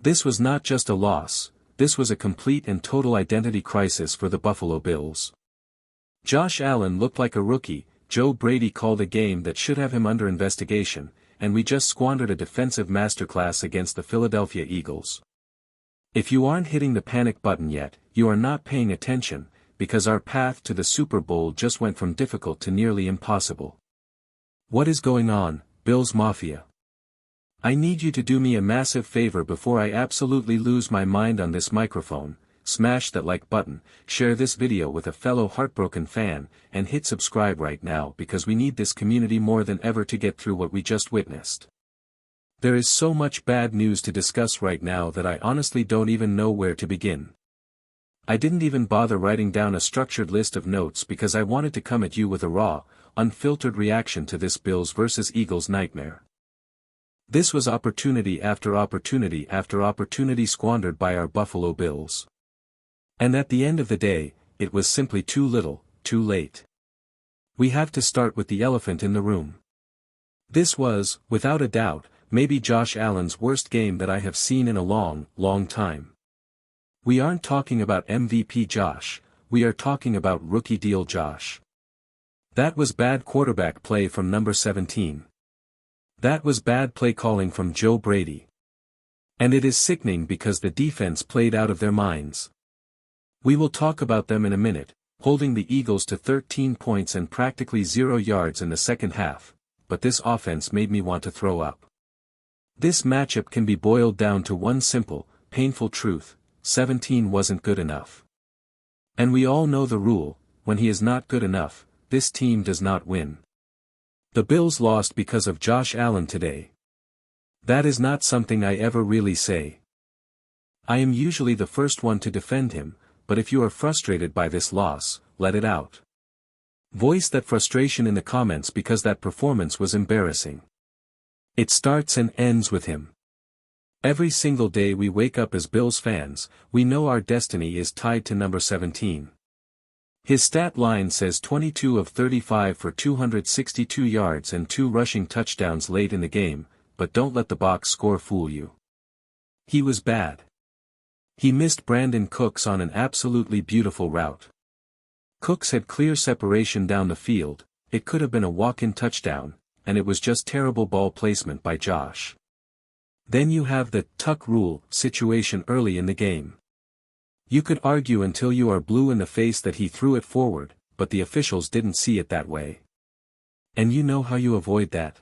This was not just a loss, this was a complete and total identity crisis for the Buffalo Bills. Josh Allen looked like a rookie, Joe Brady called a game that should have him under investigation, and we just squandered a defensive masterclass against the Philadelphia Eagles. If you aren't hitting the panic button yet, you are not paying attention, because our path to the Super Bowl just went from difficult to nearly impossible. What is going on, Bills Mafia? I need you to do me a massive favor before I absolutely lose my mind on this microphone. Smash that like button, share this video with a fellow heartbroken fan, and hit subscribe right now because we need this community more than ever to get through what we just witnessed. There is so much bad news to discuss right now that I honestly don't even know where to begin. I didn't even bother writing down a structured list of notes because I wanted to come at you with a raw, unfiltered reaction to this Bills vs. Eagles nightmare. This was opportunity after opportunity after opportunity squandered by our Buffalo Bills. And at the end of the day, it was simply too little, too late. We have to start with the elephant in the room. This was, without a doubt, maybe Josh Allen's worst game that I have seen in a long, long time. We aren't talking about MVP Josh, we are talking about rookie deal Josh. That was bad quarterback play from number 17. That was bad play calling from Joe Brady. And it is sickening because the defense played out of their minds. We will talk about them in a minute, holding the Eagles to 13 points and practically 0 yards in the second half, but this offense made me want to throw up. This matchup can be boiled down to one simple, painful truth: 17 wasn't good enough. And we all know the rule: when he is not good enough, this team does not win. The Bills lost because of Josh Allen today. That is not something I ever really say. I am usually the first one to defend him, but if you are frustrated by this loss, let it out. Voice that frustration in the comments because that performance was embarrassing. It starts and ends with him. Every single day we wake up as Bills fans, we know our destiny is tied to number 17. His stat line says 22 of 35 for 262 yards and 2 rushing touchdowns late in the game, but don't let the box score fool you. He was bad. He missed Brandon Cooks on an absolutely beautiful route. Cooks had clear separation down the field, it could have been a walk-in touchdown, and it was just terrible ball placement by Josh. Then you have the tuck rule situation early in the game. You could argue until you are blue in the face that he threw it forward, but the officials didn't see it that way. And you know how you avoid that?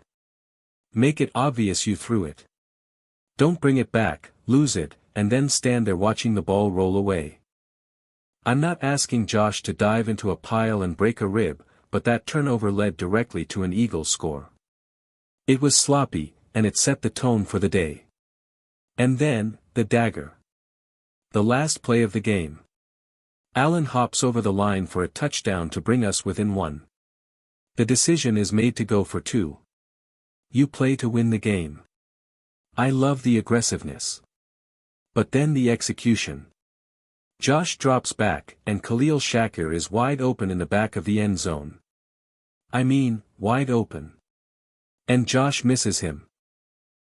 Make it obvious you threw it. Don't bring it back, lose it, and then stand there watching the ball roll away. I'm not asking Josh to dive into a pile and break a rib, but that turnover led directly to an Eagles score. It was sloppy, and it set the tone for the day. And then, the dagger. The last play of the game. Allen hops over the line for a touchdown to bring us within 1. The decision is made to go for 2. You play to win the game. I love the aggressiveness. But then the execution. Josh drops back, and Khalil Shakir is wide open in the back of the end zone. I mean, wide open. And Josh misses him.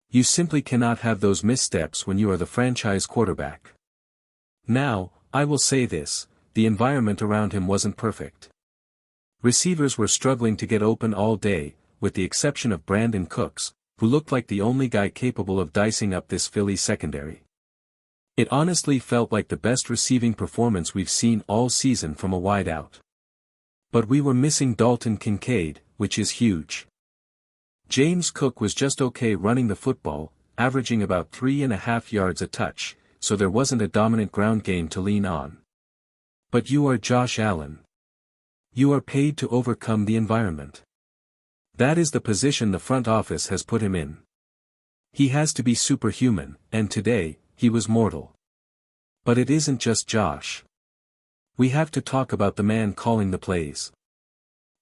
You simply cannot have those missteps when you are the franchise quarterback. Now, I will say this, the environment around him wasn't perfect. Receivers were struggling to get open all day, with the exception of Brandon Cooks, who looked like the only guy capable of dicing up this Philly secondary. It honestly felt like the best receiving performance we've seen all season from a wideout. But we were missing Dalton Kincaid, which is huge. James Cook was just okay running the football, averaging about 3.5 yards a touch, so there wasn't a dominant ground game to lean on. But you are Josh Allen. You are paid to overcome the environment. That is the position the front office has put him in. He has to be superhuman, and today, he was mortal. But it isn't just Josh. We have to talk about the man calling the plays.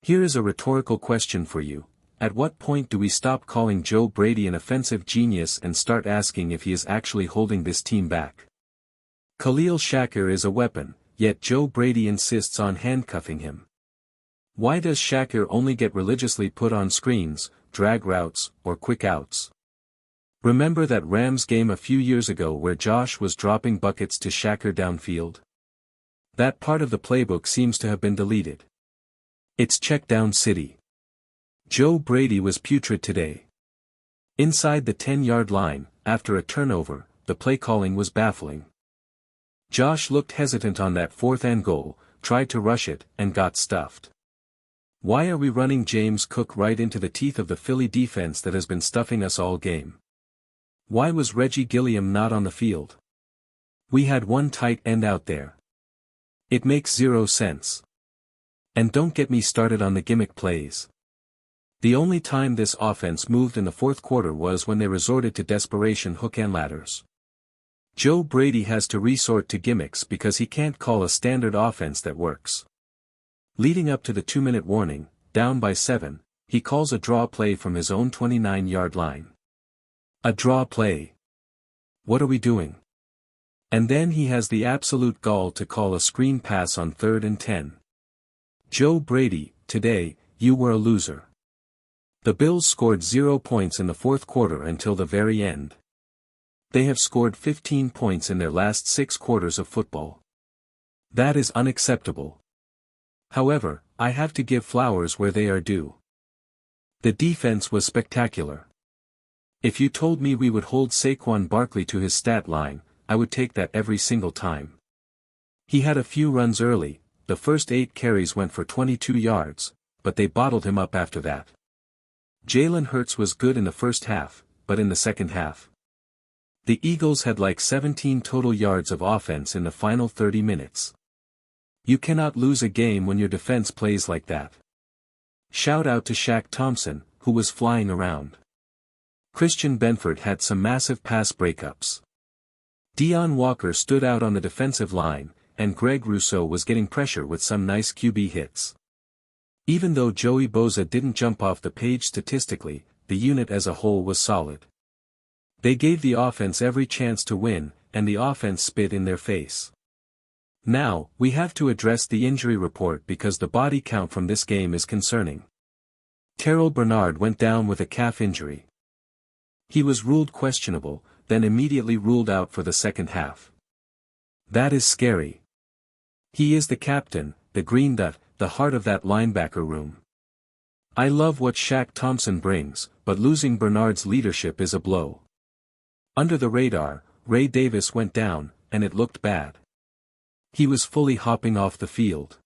Here is a rhetorical question for you. At what point do we stop calling Joe Brady an offensive genius and start asking if he is actually holding this team back? Khalil Shakir is a weapon, yet Joe Brady insists on handcuffing him. Why does Shakir only get religiously put on screens, drag routes, or quick outs? Remember that Rams game a few years ago where Josh was dropping buckets to Shacker downfield? That part of the playbook seems to have been deleted. It's check down city. Joe Brady was putrid today. Inside the 10-yard line, after a turnover, the play calling was baffling. Josh looked hesitant on that 4th and goal, tried to rush it, and got stuffed. Why are we running James Cook right into the teeth of the Philly defense that has been stuffing us all game? Why was Reggie Gilliam not on the field? We had one tight end out there. It makes zero sense. And don't get me started on the gimmick plays. The only time this offense moved in the 4th quarter was when they resorted to desperation hook and ladders. Joe Brady has to resort to gimmicks because he can't call a standard offense that works. Leading up to the 2-minute warning, down by 7, he calls a draw play from his own 29-yard line. A draw play. What are we doing? And then he has the absolute gall to call a screen pass on 3rd and 10. Joe Brady, today, you were a loser. The Bills scored 0 points in the 4th quarter until the very end. They have scored 15 points in their last 6 quarters of football. That is unacceptable. However, I have to give flowers where they are due. The defense was spectacular. If you told me we would hold Saquon Barkley to his stat line, I would take that every single time. He had a few runs early, the first 8 carries went for 22 yards, but they bottled him up after that. Jalen Hurts was good in the first half, but in the second half, the Eagles had like 17 total yards of offense in the final 30 minutes. You cannot lose a game when your defense plays like that. Shout out to Shaq Thompson, who was flying around. Christian Benford had some massive pass breakups. Deion Walker stood out on the defensive line, and Greg Rousseau was getting pressure with some nice QB hits. Even though Joey Bosa didn't jump off the page statistically, the unit as a whole was solid. They gave the offense every chance to win, and the offense spit in their face. Now, we have to address the injury report because the body count from this game is concerning. Terrell Bernard went down with a calf injury. He was ruled questionable, then immediately ruled out for the second half. That is scary. He is the captain, the green dot, the heart of that linebacker room. I love what Shaq Thompson brings, but losing Bernard's leadership is a blow. Under the radar, Ray Davis went down, and it looked bad. He was fully hopping off the field.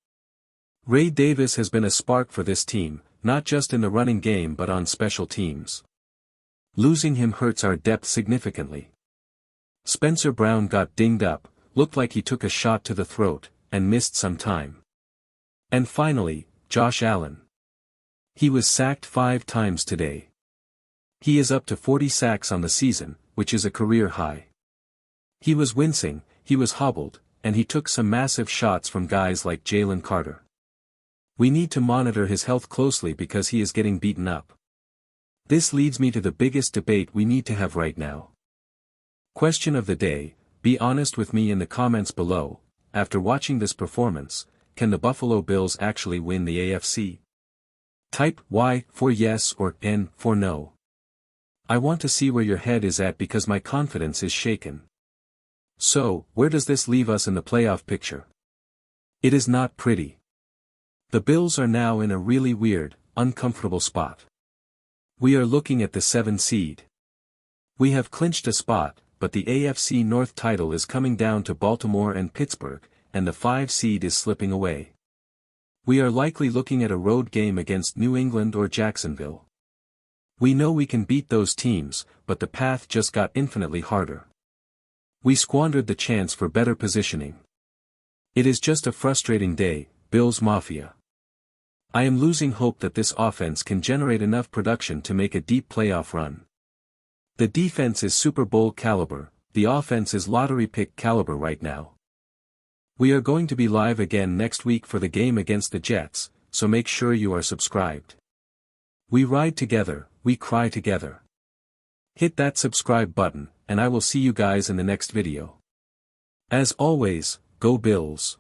Ray Davis has been a spark for this team, not just in the running game but on special teams. Losing him hurts our depth significantly. Spencer Brown got dinged up, looked like he took a shot to the throat, and missed some time. And finally, Josh Allen. He was sacked 5 times today. He is up to 40 sacks on the season, which is a career high. He was wincing, he was hobbled, and he took some massive shots from guys like Jalen Carter. We need to monitor his health closely because he is getting beaten up. This leads me to the biggest debate we need to have right now. Question of the day, be honest with me in the comments below, after watching this performance, can the Buffalo Bills actually win the AFC? Type Y for yes or N for no. I want to see where your head is at because my confidence is shaken. So, where does this leave us in the playoff picture? It is not pretty. The Bills are now in a really weird, uncomfortable spot. We are looking at the 7 seed. We have clinched a spot, but the AFC North title is coming down to Baltimore and Pittsburgh, and the 5 seed is slipping away. We are likely looking at a road game against New England or Jacksonville. We know we can beat those teams, but the path just got infinitely harder. We squandered the chance for better positioning. It is just a frustrating day, Bills Mafia. I am losing hope that this offense can generate enough production to make a deep playoff run. The defense is Super Bowl caliber, the offense is lottery pick caliber right now. We are going to be live again next week for the game against the Jets, so make sure you are subscribed. We ride together, we cry together. Hit that subscribe button, and I will see you guys in the next video. As always, go Bills.